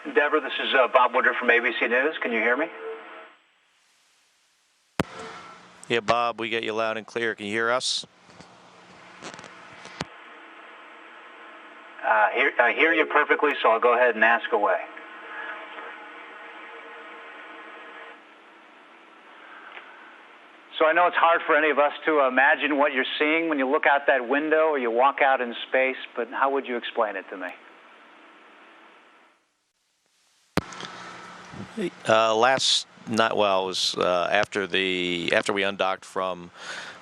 Deborah, this is Bob Woodruff from ABC News. Can you hear me? Yeah, Bob, we get you loud and clear. Can you hear us? I hear you perfectly, so I'll go ahead and ask away. So I know it's hard for any of us to imagine what you're seeing when you look out that window or you walk out in space, but how would you explain it to me? Last night, well, it was after we undocked from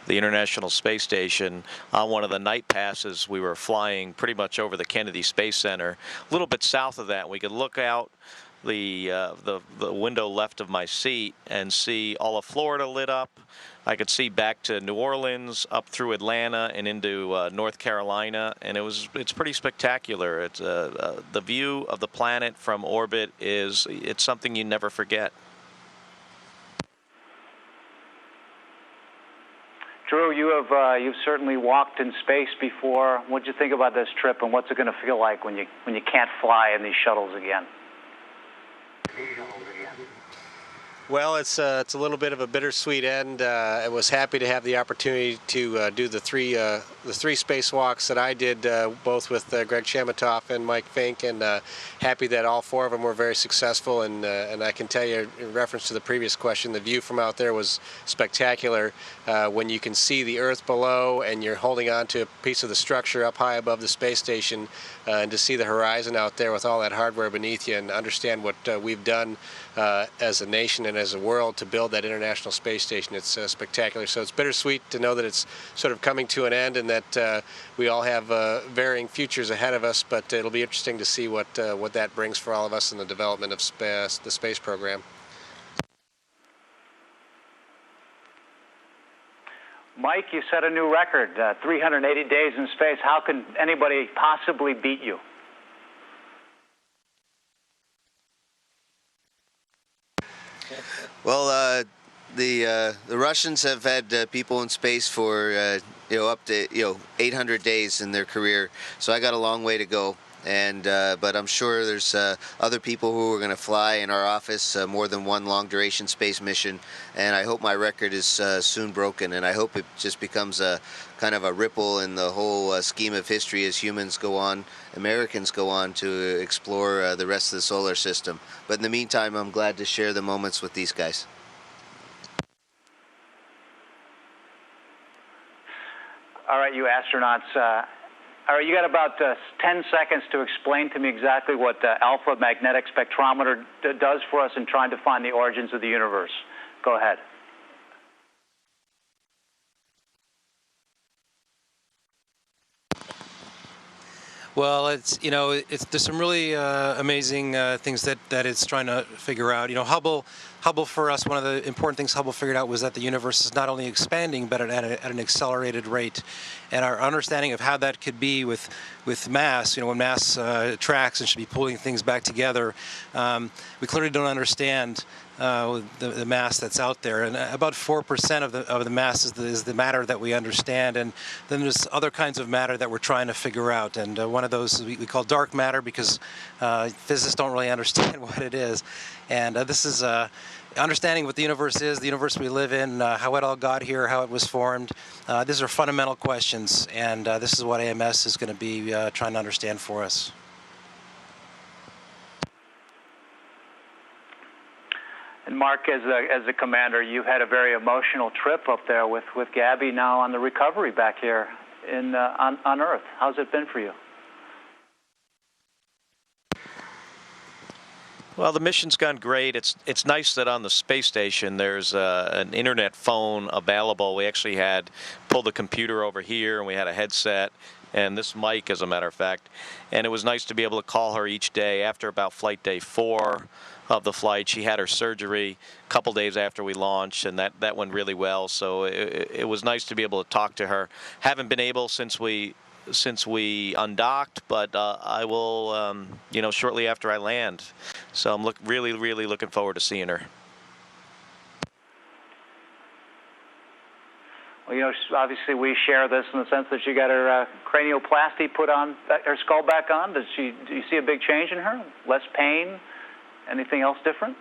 the International Space Station. On one of the night passes, we were flying pretty much over the Kennedy Space Center, a little bit south of that. We could look out the window left of my seat and see all of Florida lit up. I could see back to New Orleans, up through Atlanta, and into North Carolina, and it's pretty spectacular. It's the view of the planet from orbit it's something you never forget. Drew, you've certainly walked in space before. What'd you think about this trip, and what's it going to feel like when you can't fly in these shuttles again? Well, it's a little bit of a bittersweet end. I was happy to have the opportunity to do the three spacewalks that I did, both with Greg Chamitoff and Mike Fink, and happy that all four of them were very successful. And I can tell you, in reference to the previous question, the view from out there was spectacular. When you can see the Earth below and you're holding on to a piece of the structure up high above the space station, and to see the horizon out there with all that hardware beneath you, and understand what we've done as a nation and as a world to build that International Space Station. It's spectacular. So it's bittersweet to know that it's sort of coming to an end, and that we all have varying futures ahead of us, but it'll be interesting to see what that brings for all of us in the development of the space program. Mike, you set a new record, 380 days in space. How can anybody possibly beat you? Well, the Russians have had people in space for up to 800 days in their career, so I got a long way to go. And but I'm sure there's other people who are going to fly in our office more than one long-duration space mission, and I hope my record is soon broken, and I hope it just becomes a kind of a ripple in the whole scheme of history as humans go on, Americans go on to explore the rest of the solar system. But in the meantime, I'm glad to share the moments with these guys. All right, you astronauts. All right, you got about 10 seconds to explain to me exactly what the alpha magnetic spectrometer does for us in trying to find the origins of the universe. Go ahead. Well, there's some really amazing things that it's trying to figure out. Hubble for us, one of the important things Hubble figured out was that the universe is not only expanding, but at an accelerated rate. And our understanding of how that could be with mass, when mass attracts and should be pulling things back together, we clearly don't understand the mass that's out there. And about 4% of the mass is the matter that we understand. And then there's other kinds of matter that we're trying to figure out. And one of those we call dark matter, because physicists don't really understand what it is. And this is understanding what the universe is, the universe we live in, how it all got here, how it was formed. These are fundamental questions, and this is what AMS is going to be trying to understand for us. And Mark, as a commander, you had a very emotional trip up there with Gabby now on the recovery back here on Earth. How's it been for you? Well, the mission's gone great. It's nice that on the space station there's an internet phone available. We actually had pulled the computer over here, and we had a headset and this mic, as a matter of fact. And it was nice to be able to call her each day. After about flight day 4 of the flight, she had her surgery a couple days after we launched, and that went really well. So it was nice to be able to talk to her. Haven't been able since we undocked, but I will, shortly after I land. So I'm really looking forward to seeing her. Well, obviously we share this in the sense that she got her cranioplasty put on, her skull back on. Do you see a big change in her? Less pain? Anything else different?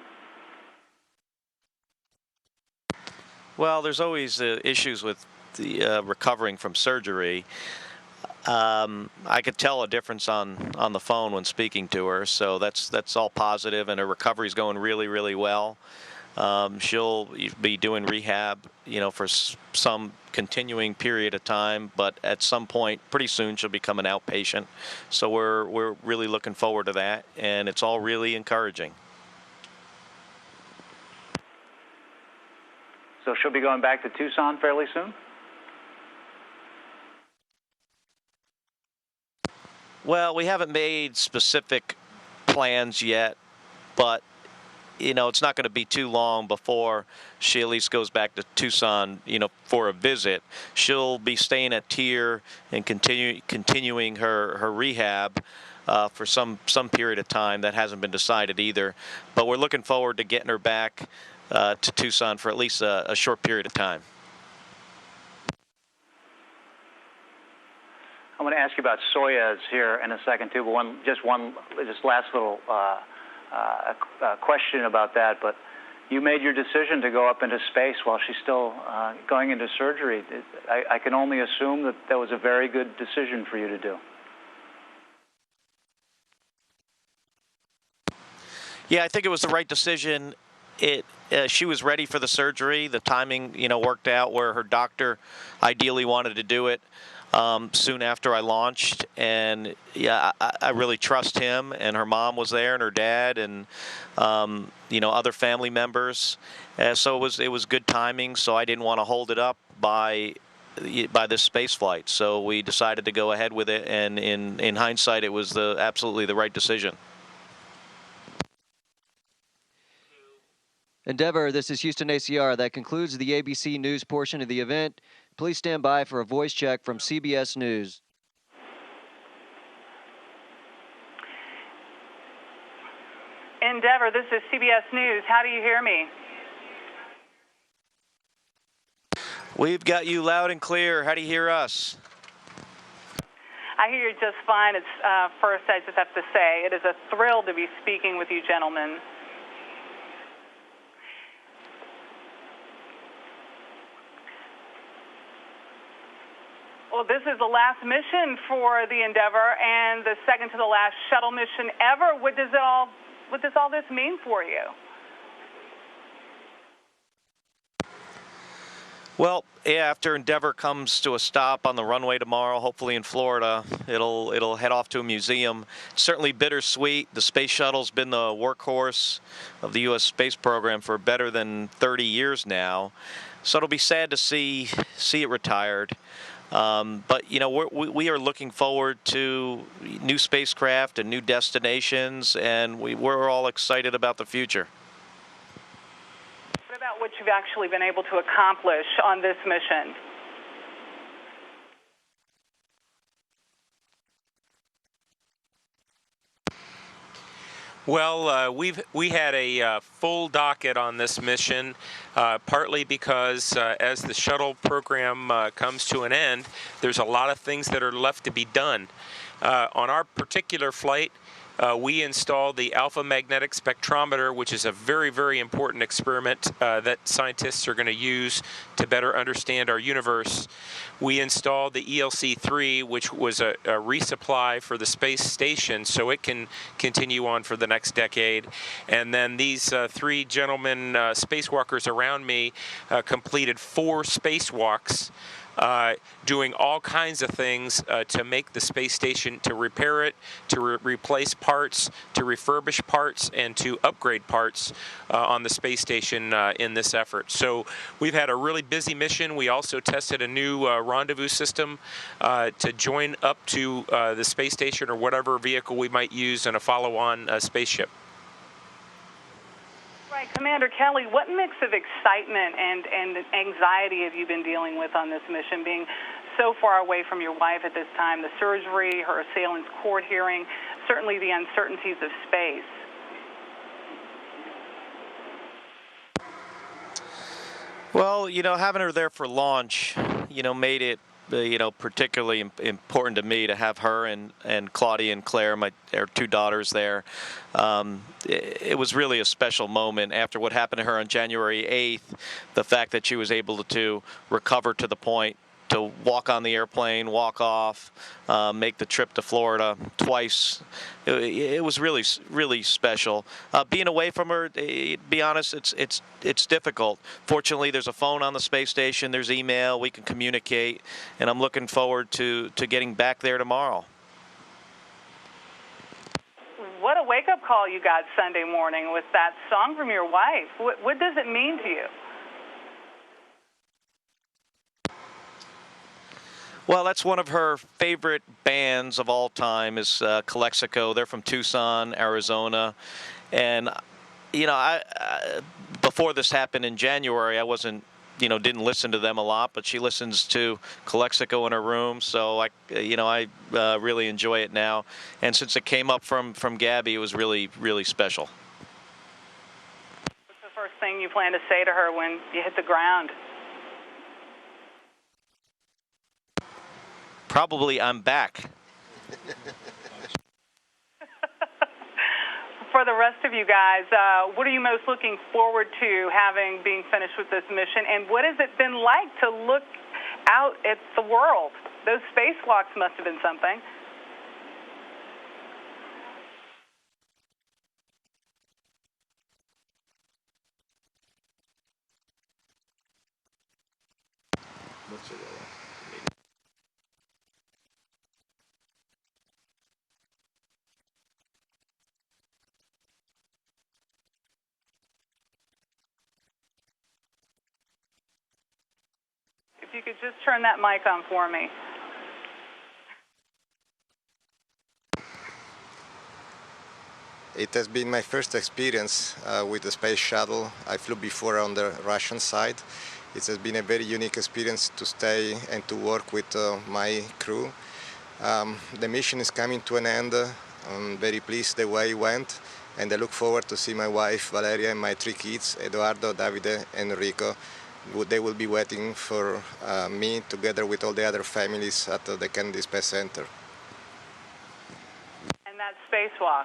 Well, there's always issues with the recovering from surgery. I could tell a difference on the phone when speaking to her, so that's all positive, and her recovery's going really, really well. She'll be doing rehab, for some continuing period of time, but at some point, pretty soon, she'll become an outpatient. So we're really looking forward to that, and it's all really encouraging. So she'll be going back to Tucson fairly soon? Well, we haven't made specific plans yet, but it's not going to be too long before she at least goes back to Tucson, for a visit. She'll be staying at TIER and continuing her rehab for some period of time. That hasn't been decided either, but we're looking forward to getting her back to Tucson for at least a short period of time. I'm going to ask you about Soyuz here in a second too, but just last little question about that. But you made your decision to go up into space while she's still going into surgery. I can only assume that was a very good decision for you to do. Yeah, I think it was the right decision. She was ready for the surgery. The timing, worked out where her doctor ideally wanted to do it soon after I launched, and yeah, I really trust him. And her mom was there, and her dad, and other family members. So it was good timing. So I didn't want to hold it up by this space flight. So we decided to go ahead with it, and in hindsight, it was absolutely the right decision. Endeavor, this is Houston ACR. That concludes the ABC News portion of the event. Please stand by for a voice check from CBS News. Endeavor, this is CBS News. How do you hear me? We've got you loud and clear. How do you hear us? I hear you just fine. It's first, I just have to say, it is a thrill to be speaking with you gentlemen. Well, this is the last mission for the Endeavor and the second to the last shuttle mission ever. What does all this mean for you? Well, yeah, after Endeavor comes to a stop on the runway tomorrow, hopefully in Florida, it'll head off to a museum. Certainly bittersweet. The space shuttle's been the workhorse of the U.S. space program for better than 30 years now. So it'll be sad to see it retired. But we are looking forward to new spacecraft and new destinations, and we're all excited about the future. What about what you've actually been able to accomplish on this mission? Well, we had a full docket on this mission, partly because as the shuttle program comes to an end, there's a lot of things that are left to be done. On our particular flight, we installed the alpha magnetic spectrometer, which is a very, very important experiment that scientists are going to use to better understand our universe. We installed the ELC-3, which was a resupply for the space station, so it can continue on for the next decade. And then these three gentlemen, spacewalkers around me, completed 4 spacewalks, doing all kinds of things to make the space station, to repair it, to replace parts, to refurbish parts, and to upgrade parts on the space station in this effort. So we've had a really busy mission. We also tested a new rendezvous system to join up to the space station or whatever vehicle we might use in a follow-on spaceship. Right, Commander Kelly, what mix of excitement and anxiety have you been dealing with on this mission, being so far away from your wife at this time, the surgery, her assailant's court hearing, certainly the uncertainties of space? Well, having her there for launch made it particularly important to me to have her and Claudia and Claire, our two daughters there. It was really a special moment after what happened to her on January 8th, the fact that she was able to recover to the point to walk on the airplane, walk off, make the trip to Florida twice. It was really, really special. Being away from her, to be honest, it's difficult. Fortunately, there's a phone on the space station. There's email. We can communicate, and I'm looking forward to getting back there tomorrow. What a wake-up call you got Sunday morning with that song from your wife. What does it mean to you? Well, that's one of her favorite bands of all time is Calexico. They're from Tucson, Arizona. And, I before this happened in January, I wasn't, didn't listen to them a lot, but she listens to Calexico in her room. So, I really enjoy it now. And since it came up from Gabby, it was really, really special. What's the first thing you plan to say to her when you hit the ground? Probably I'm back. For the rest of you guys, what are you most looking forward to being finished with this mission? And what has it been like to look out at the world? Those spacewalks must have been something. If you could just turn that mic on for me. It has been my first experience with the space shuttle. I flew before on the Russian side. It has been a very unique experience to stay and to work with my crew. The mission is coming to an end. I'm very pleased the way it went, and I look forward to see my wife Valeria and my three kids, Eduardo, Davide, and Enrico. They will be waiting for me together with all the other families at the Kennedy Space Center. And that spacewalk,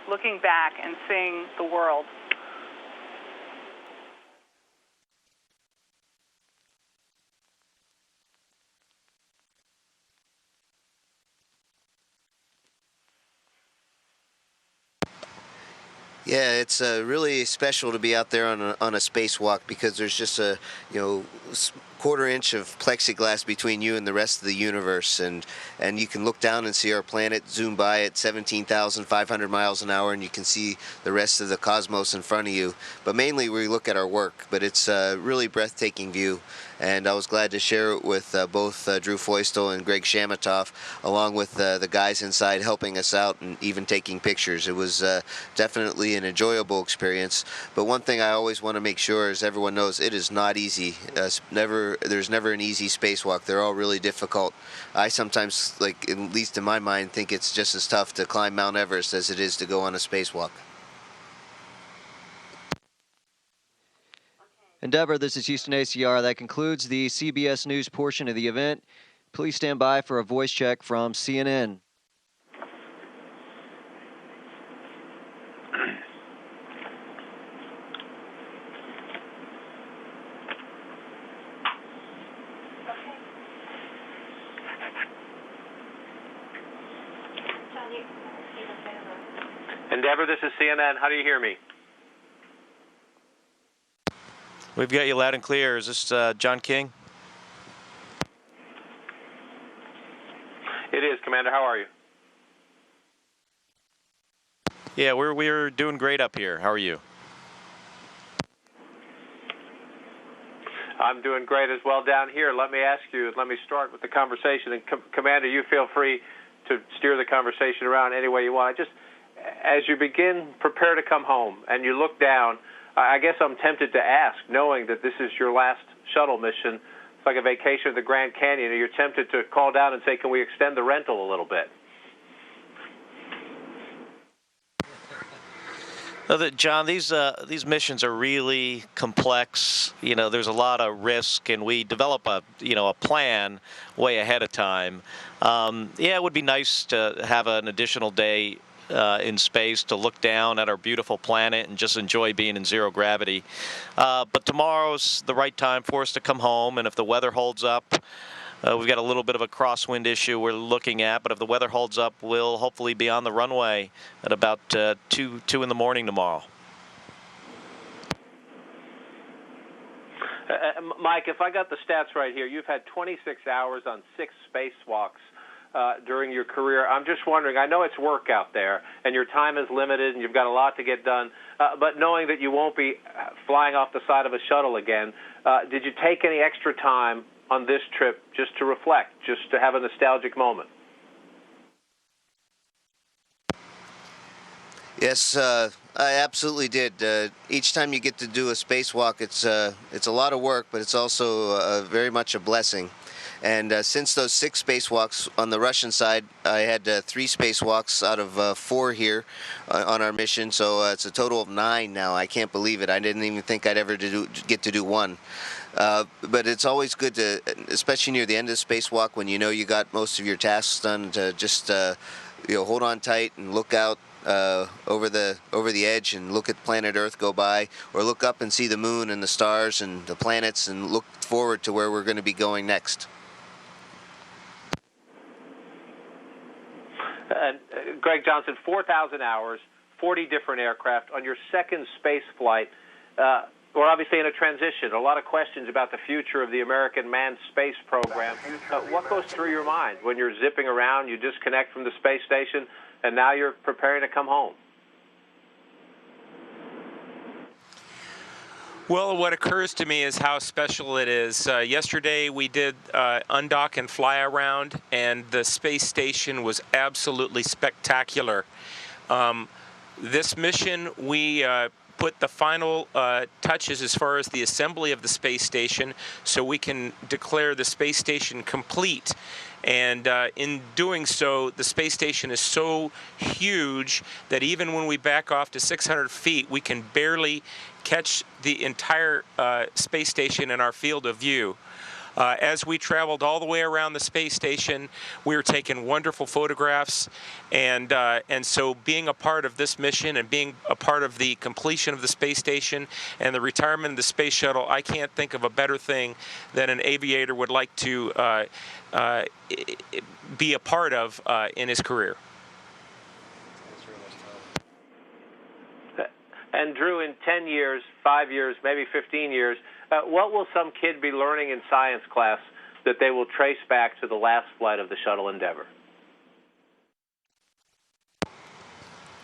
looking back and seeing the world. Yeah, it's really special to be out there on a spacewalk because there's just a quarter inch of plexiglass between you and the rest of the universe, and you can look down and see our planet zoom by at 17,500 miles an hour, and you can see the rest of the cosmos in front of you. But mainly we look at our work, but it's a really breathtaking view, and I was glad to share it with both Drew Feustel and Greg Chamitoff, along with the guys inside helping us out and even taking pictures. It was definitely an enjoyable experience, but one thing I always want to make sure is everyone knows it is not easy. There's never an easy spacewalk. They're all really difficult. I sometimes, at least in my mind, think it's just as tough to climb Mount Everest as it is to go on a spacewalk. Endeavor, this is Houston ACR. That concludes the CBS News portion of the event. Please stand by for a voice check from CNN. Endeavor, this is CNN. How do you hear me? We've got you loud and clear. Is this John King? It is, Commander. How are you? Yeah, we're doing great up here. How are you? I'm doing great as well down here. Let me start with the conversation. And Commander, you feel free to steer the conversation around any way you want. As you prepare to come home, and you look down, I guess I'm tempted to ask, knowing that this is your last shuttle mission, it's like a vacation at the Grand Canyon, and you're tempted to call down and say, can we extend the rental a little bit? John, these missions are really complex. There's a lot of risk, and we develop a plan way ahead of time. It would be nice to have an additional day in space to look down at our beautiful planet and just enjoy being in zero gravity. But tomorrow's the right time for us to come home, and if the weather holds up, we've got a little bit of a crosswind issue we're looking at, but if the weather holds up, we'll hopefully be on the runway at about 2 in the morning tomorrow. Mike, if I got the stats right here, you've had 26 hours on 6 spacewalks during your career. I'm just wondering, I know it's work out there, and your time is limited, and you've got a lot to get done, but knowing that you won't be flying off the side of a shuttle again, did you take any extra time on this trip just to reflect, just to have a nostalgic moment? Yes, I absolutely did. Each time you get to do a spacewalk, it's a lot of work, but it's also very much a blessing. And since those 6 spacewalks on the Russian side, I had 3 spacewalks out of 4 here on our mission, so it's a total of 9 now. I can't believe it. I didn't even think I'd ever get to do one. But it's always good to, especially near the end of the spacewalk when you know you got most of your tasks done, to just hold on tight and look out over the edge and look at planet Earth go by, or look up and see the moon and the stars and the planets and look forward to where we're going to be going next. Greg Johnson, 4,000 hours, 40 different aircraft. On your second space flight, we're obviously in a transition. A lot of questions about the future of the American manned space program. What goes through your mind when you're zipping around, you disconnect from the space station, and now you're preparing to come home? Well, what occurs to me is how special it is. Yesterday we did undock and fly around, and the space station was absolutely spectacular. This mission, we put the final touches as far as the assembly of the space station so we can declare the space station complete. And in doing so, the space station is so huge that even when we back off to 600 feet, we can barely catch the entire space station in our field of view. As we traveled all the way around the space station, we were taking wonderful photographs, and so being a part of this mission and being a part of the completion of the space station and the retirement of the space shuttle, I can't think of a better thing that an aviator would like to be a part of in his career. And Drew, in 10 years, 5 years, maybe 15 years, what will some kid be learning in science class that they will trace back to the last flight of the Shuttle Endeavour?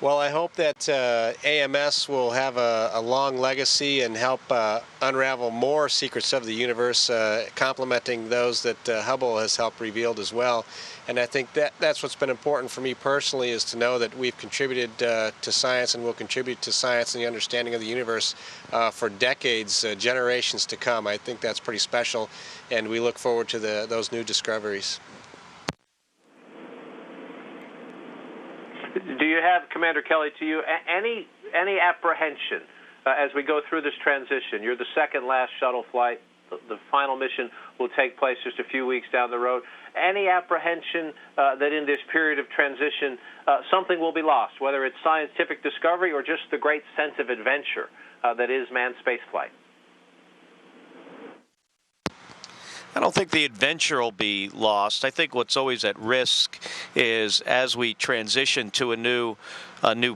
Well, I hope that AMS will have a long legacy and help unravel more secrets of the universe, complementing those that Hubble has helped reveal as well. And I think that's what's been important for me personally, is to know that we've contributed to science and will contribute to science and the understanding of the universe for decades, generations to come. I think that's pretty special, and we look forward to those new discoveries. Do you have, Commander Kelly, to you, any apprehension as we go through this transition? You're the second last shuttle flight. The final mission will take place just a few weeks down the road. Any apprehension that in this period of transition something will be lost, whether it's scientific discovery or just the great sense of adventure that is manned spaceflight? I don't think the adventure will be lost. I think what's always at risk is, as we transition to a new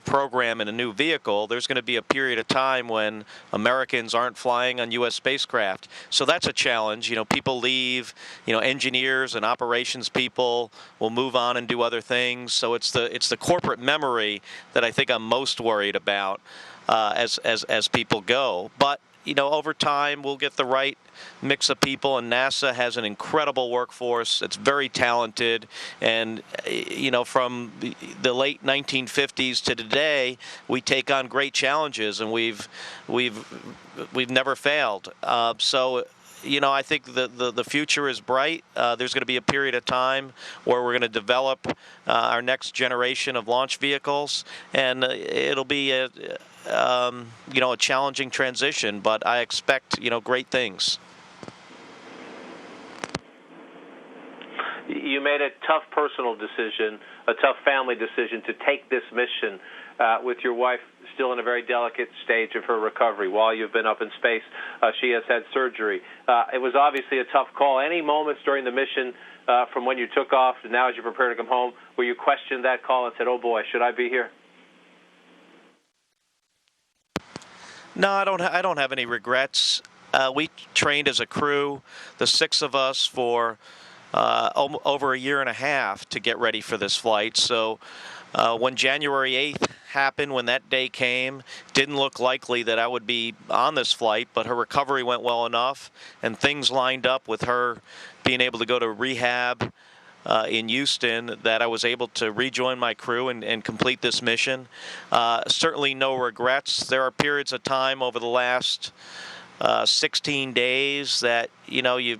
program and a new vehicle, there's going to be a period of time when Americans aren't flying on U.S. spacecraft. So that's a challenge. People leave. Engineers and operations people will move on and do other things. So it's the corporate memory that I think I'm most worried about as people go. But over time, we'll get the right mix of people, and NASA has an incredible workforce. It's very talented, and from the late 1950s to today, we take on great challenges, and we've never failed. So I think the future is bright. There's going to be a period of time where we're going to develop our next generation of launch vehicles, and it'll be a challenging transition, but I expect, great things. You made a tough personal decision, a tough family decision to take this mission with your wife still in a very delicate stage of her recovery. While you've been up in space, she has had surgery. It was obviously a tough call. Any moments during the mission from when you took off to now as you prepare to come home where you questioned that call and said, oh boy, should I be here? No, I don't have any regrets. We trained as a crew, the 6 of us, for over a year and a half to get ready for this flight. So when January 8th happened, when that day came, didn't look likely that I would be on this flight, but her recovery went well enough and things lined up with her being able to go to rehab in Houston that I was able to rejoin my crew and complete this mission. Certainly no regrets. There are periods of time over the last 16 days that you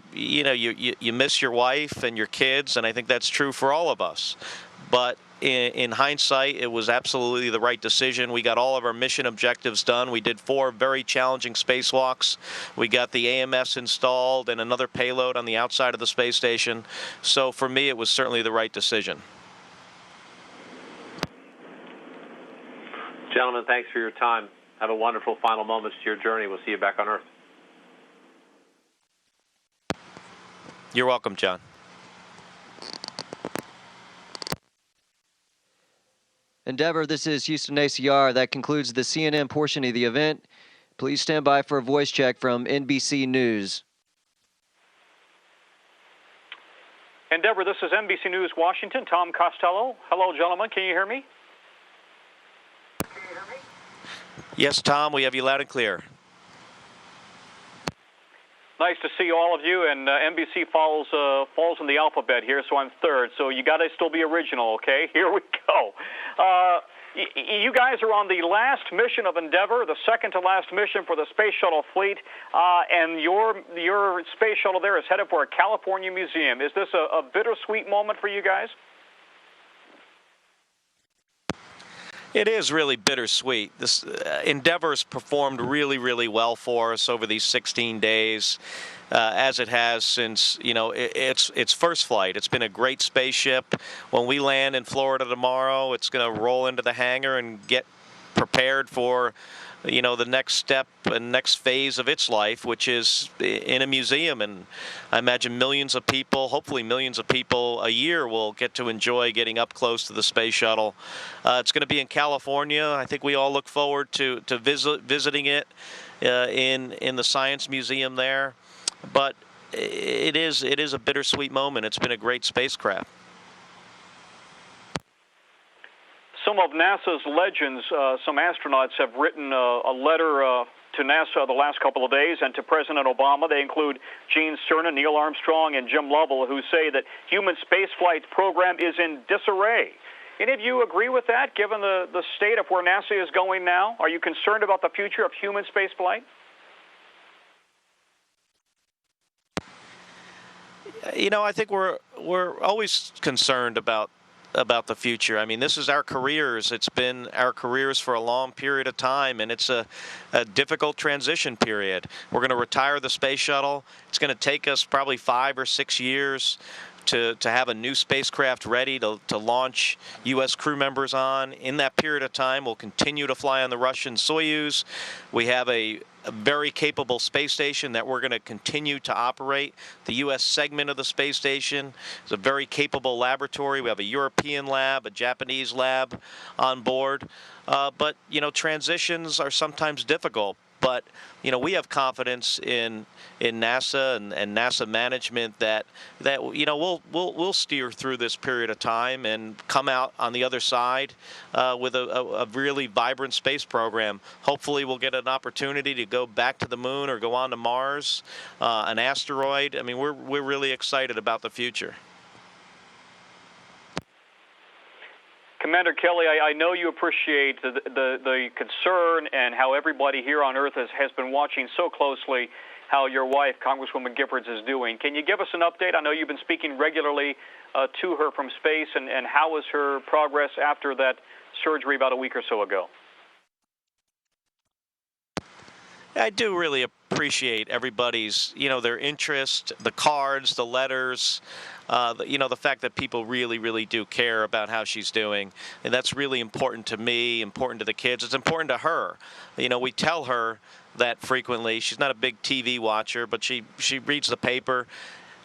miss your wife and your kids, and I think that's true for all of us. But in hindsight, it was absolutely the right decision. We got all of our mission objectives done. We did 4 very challenging spacewalks. We got the AMS installed and another payload on the outside of the space station. So for me, it was certainly the right decision. Gentlemen, thanks for your time. Have a wonderful final moments to your journey. We'll see you back on Earth. You're welcome, John. Endeavor, this is Houston ACR. That concludes the CNN portion of the event. Please stand by for a voice check from NBC News. Endeavor, this is NBC News Washington. Tom Costello. Hello, gentlemen. Can you hear me? Yes, Tom, we have you loud and clear. Nice to see all of you, and NBC falls in the alphabet here, so I'm third. So you got to still be original, okay? Here we go. You guys are on the last mission of Endeavor, the second to last mission for the Space Shuttle fleet, and your space shuttle there is headed for a California museum. Is this a bittersweet moment for you guys? It is really bittersweet. This Endeavor's performed really, really well for us over these 16 days, as it has since, its first flight. It's been a great spaceship. When we land in Florida tomorrow, it's going to roll into the hangar and get prepared for, the next step and next phase of its life, which is in a museum. And I imagine millions of people, hopefully millions of people a year, will get to enjoy getting up close to the space shuttle. It's going to be in California. I think we all look forward to visiting it in the Science Museum there. But it is a bittersweet moment. It's been a great spacecraft. Some of NASA's legends, some astronauts have written a letter to NASA the last couple of days and to President Obama. They include Gene Cernan, Neil Armstrong, and Jim Lovell, who say that human spaceflight program is in disarray. Any of you agree with that, given the state of where NASA is going now? Are you concerned about the future of human spaceflight? I think we're always concerned about the future. I mean, this is our careers. It's been our careers for a long period of time, and it's a difficult transition period. We're going to retire the space shuttle. It's going to take us probably 5 or 6 years to have a new spacecraft ready to launch U.S. crew members on. In that period of time, we'll continue to fly on the Russian Soyuz. We have a very capable space station that we're going to continue to operate. The U.S. segment of the space station is a very capable laboratory. We have a European lab, a Japanese lab on board. But, transitions are sometimes difficult. But, we have confidence in NASA and NASA management that we'll steer through this period of time and come out on the other side with a really vibrant space program. Hopefully we'll get an opportunity to go back to the moon or go on to Mars, an asteroid. I mean, we're really excited about the future. Commander Kelly, I know you appreciate the concern and how everybody here on Earth has been watching so closely how your wife, Congresswoman Giffords, is doing. Can you give us an update? I know you've been speaking regularly to her from space, and how was her progress after that surgery about a week or so ago? I do really appreciate everybody's, their interest, the cards, the letters, the fact that people really, really do care about how she's doing. And that's really important to me, important to the kids. It's important to her. We tell her that frequently. She's not a big TV watcher, but she reads the paper.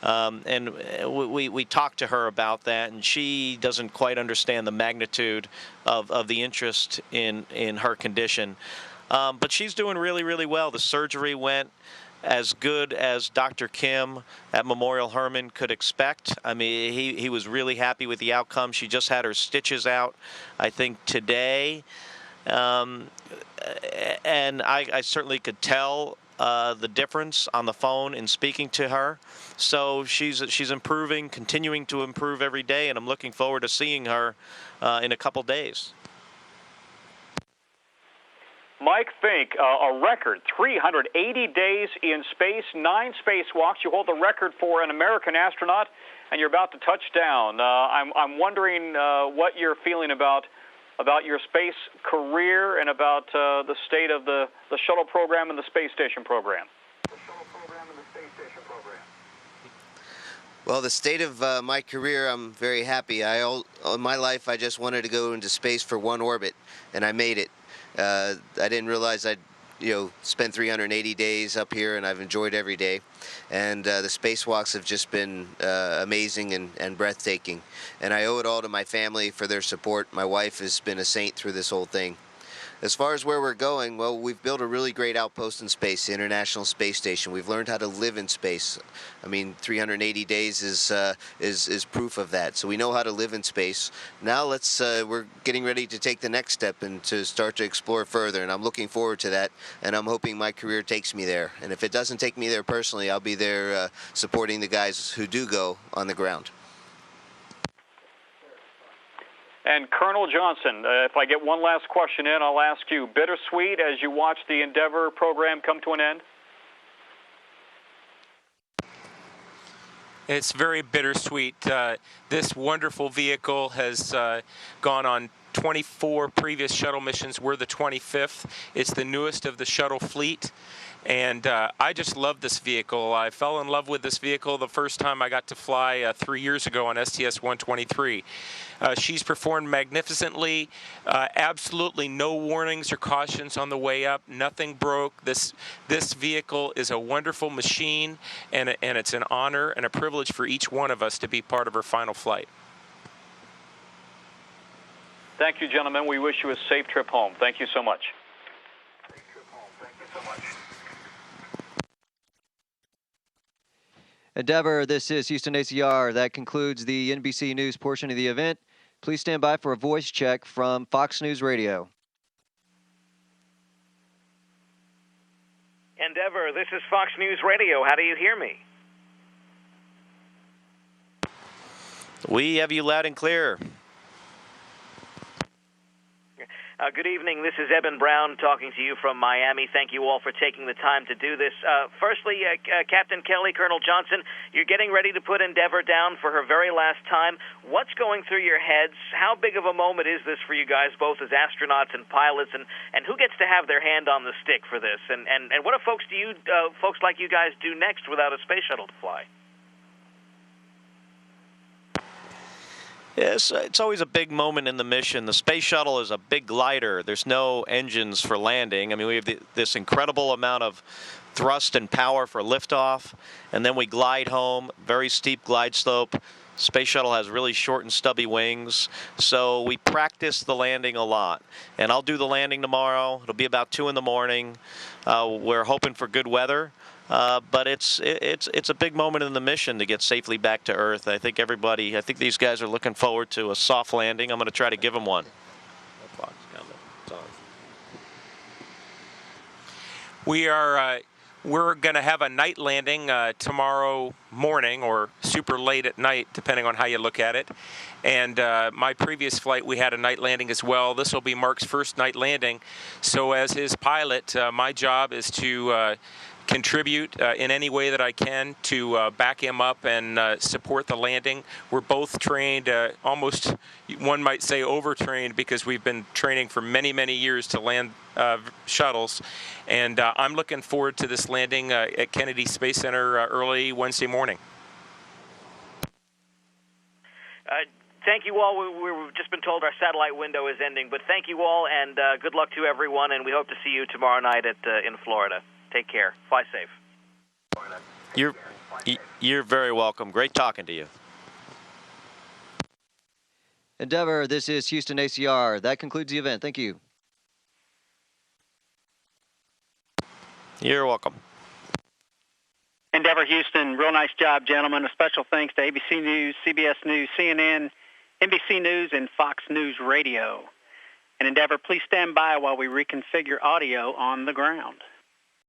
And we talk to her about that, and she doesn't quite understand the magnitude of the interest in her condition. But she's doing really, really well. The surgery went as good as Dr. Kim at Memorial Hermann could expect. I mean, he was really happy with the outcome. She just had her stitches out, I think, today. And I certainly could tell the difference on the phone in speaking to her. So she's improving, continuing to improve every day, and I'm looking forward to seeing her in a couple days. Mike Fink, a record 380 days in space, 9 spacewalks. You hold the record for an American astronaut, and you're about to touch down. I'm wondering what you're feeling about your space career and about the state of the shuttle program and the space station program. Well, the state of my career, I'm very happy. All my life, I just wanted to go into space for one orbit, and I made it. I didn't realize I'd spent 380 days up here, and I've enjoyed every day. And the spacewalks have just been amazing and breathtaking. And I owe it all to my family for their support. My wife has been a saint through this whole thing. As far as where we're going, well, we've built a really great outpost in space, the International Space Station. We've learned how to live in space. I mean, 380 days is proof of that. So we know how to live in space. Now we're getting ready to take the next step and to start to explore further. And I'm looking forward to that. And I'm hoping my career takes me there. And if it doesn't take me there personally, I'll be there supporting the guys who do go on the ground. And Colonel Johnson, if I get one last question in, I'll ask you, bittersweet as you watch the Endeavour program come to an end? It's very bittersweet. This wonderful vehicle has gone on 24 previous shuttle missions. We're the 25th. It's the newest of the shuttle fleet. And I just love this vehicle. I fell in love with this vehicle the first time I got to fly 3 years ago on STS-123. She's performed magnificently. Absolutely no warnings or cautions on the way up. Nothing broke. This vehicle is a wonderful machine, and it's an honor and a privilege for each one of us to be part of her final flight. Thank you, gentlemen. We wish you a safe trip home. Thank you so much. Safe trip home. Thank you so much. Endeavour, this is Houston ACR. That concludes the NBC News portion of the event. Please stand by for a voice check from Fox News Radio. Endeavour, this is Fox News Radio. How do you hear me? We have you loud and clear. Good evening. This is Eben Brown talking to you from Miami. Thank you all for taking the time to do this. Firstly, Captain Kelly, Colonel Johnson, you're getting ready to put Endeavour down for her very last time. What's going through your heads? How big of a moment is this for you guys, both as astronauts and pilots? And who gets to have their hand on the stick for this? And what do folks like you guys do next without a space shuttle to fly? Yes, it's always a big moment in the mission. The space shuttle is a big glider. There's no engines for landing. I mean, we have this incredible amount of thrust and power for liftoff, and then we glide home, very steep glide slope. Space shuttle has really short and stubby wings, so we practice the landing a lot. And I'll do the landing tomorrow. It'll be about 2 in the morning. We're hoping for good weather. But it's a big moment in the mission to get safely back to Earth. I think these guys are looking forward to a soft landing. I'm going to try to give them one. We're going to have a night landing tomorrow morning, or super late at night, depending on how you look at it. And my previous flight, we had a night landing as well. This will be Mark's first night landing. So as his pilot, my job is to contribute in any way that I can to back him up and support the landing. We're both trained, almost one might say overtrained, because we've been training for many, many years to land shuttles. And I'm looking forward to this landing at Kennedy Space Center early Wednesday morning. Thank you all. We've just been told our satellite window is ending, but thank you all, and good luck to everyone, and we hope to see you tomorrow night in Florida. Take care. Fly safe. You're very welcome. Great talking to you. Endeavour, this is Houston ACR. That concludes the event. Thank you. You're welcome. Endeavour Houston, real nice job, gentlemen. A special thanks to ABC News, CBS News, CNN, NBC News, and Fox News Radio. And Endeavour, please stand by while we reconfigure audio on the ground.